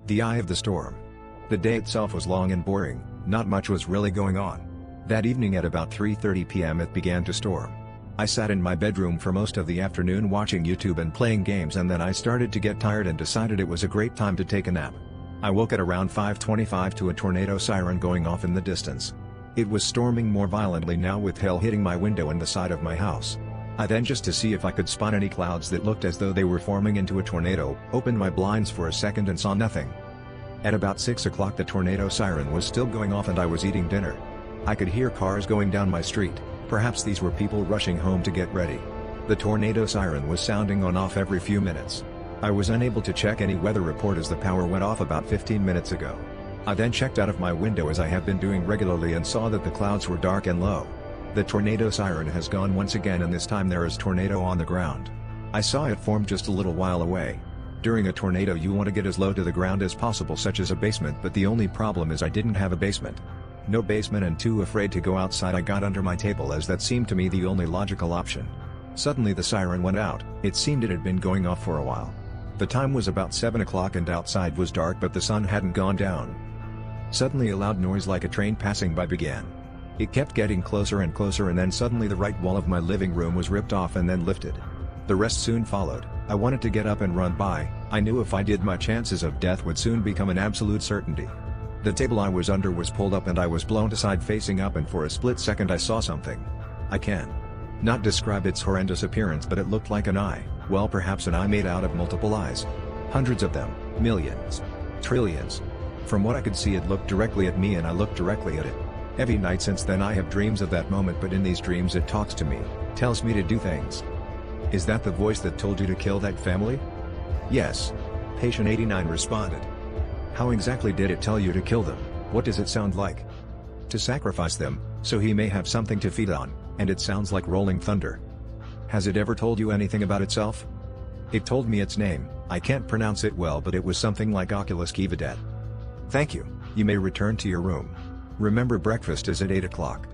The eye of the storm. The day itself was long and boring, not much was really going on. That evening at about 3:30 p.m. it began to storm. I sat in my bedroom for most of the afternoon watching YouTube and playing games, and then I started to get tired and decided it was a great time to take a nap. I woke at around 5:25 to a tornado siren going off in the distance. It was storming more violently now, with hail hitting my window and the side of my house. I then, just to see if I could spot any clouds that looked as though they were forming into a tornado, opened my blinds for a second and saw nothing. At about 6 o'clock the tornado siren was still going off and I was eating dinner. I could hear cars going down my street, perhaps these were people rushing home to get ready. The tornado siren was sounding on off every few minutes. I was unable to check any weather report as the power went off about 15 minutes ago. I then checked out of my window as I have been doing regularly and saw that the clouds were dark and low. The tornado siren has gone once again, and this time there is tornado on the ground. I saw it form just a little while away. During a tornado you want to get as low to the ground as possible, such as a basement, but the only problem is I didn't have a basement. No basement, and too afraid to go outside I got under my table, as that seemed to me the only logical option. Suddenly the siren went out. It seemed it had been going off for a while. The time was about 7 o'clock and outside was dark, but the sun hadn't gone down. Suddenly a loud noise like a train passing by began. It kept getting closer and closer, and then suddenly the right wall of my living room was ripped off and then lifted. The rest soon followed. I wanted to get up and run by. I knew if I did my chances of death would soon become an absolute certainty. The table I was under was pulled up and I was blown aside facing up, and for a split second I saw something. I can not describe its horrendous appearance, but it looked like an eye. Well, perhaps an eye made out of multiple eyes. Hundreds of them, millions, trillions. From what I could see it looked directly at me and I looked directly at it. Every night since then I have dreams of that moment, but in these dreams it talks to me, tells me to do things. Is that the voice that told you to kill that family? Yes. Patient 89 responded. How exactly did it tell you to kill them? What does it sound like? To sacrifice them, so he may have something to feed on, and it sounds like rolling thunder. Has it ever told you anything about itself? It told me its name. I can't pronounce it well, but it was something like Oculus Kivadet. Thank you. You may return to your room. Remember, breakfast is at 8 o'clock.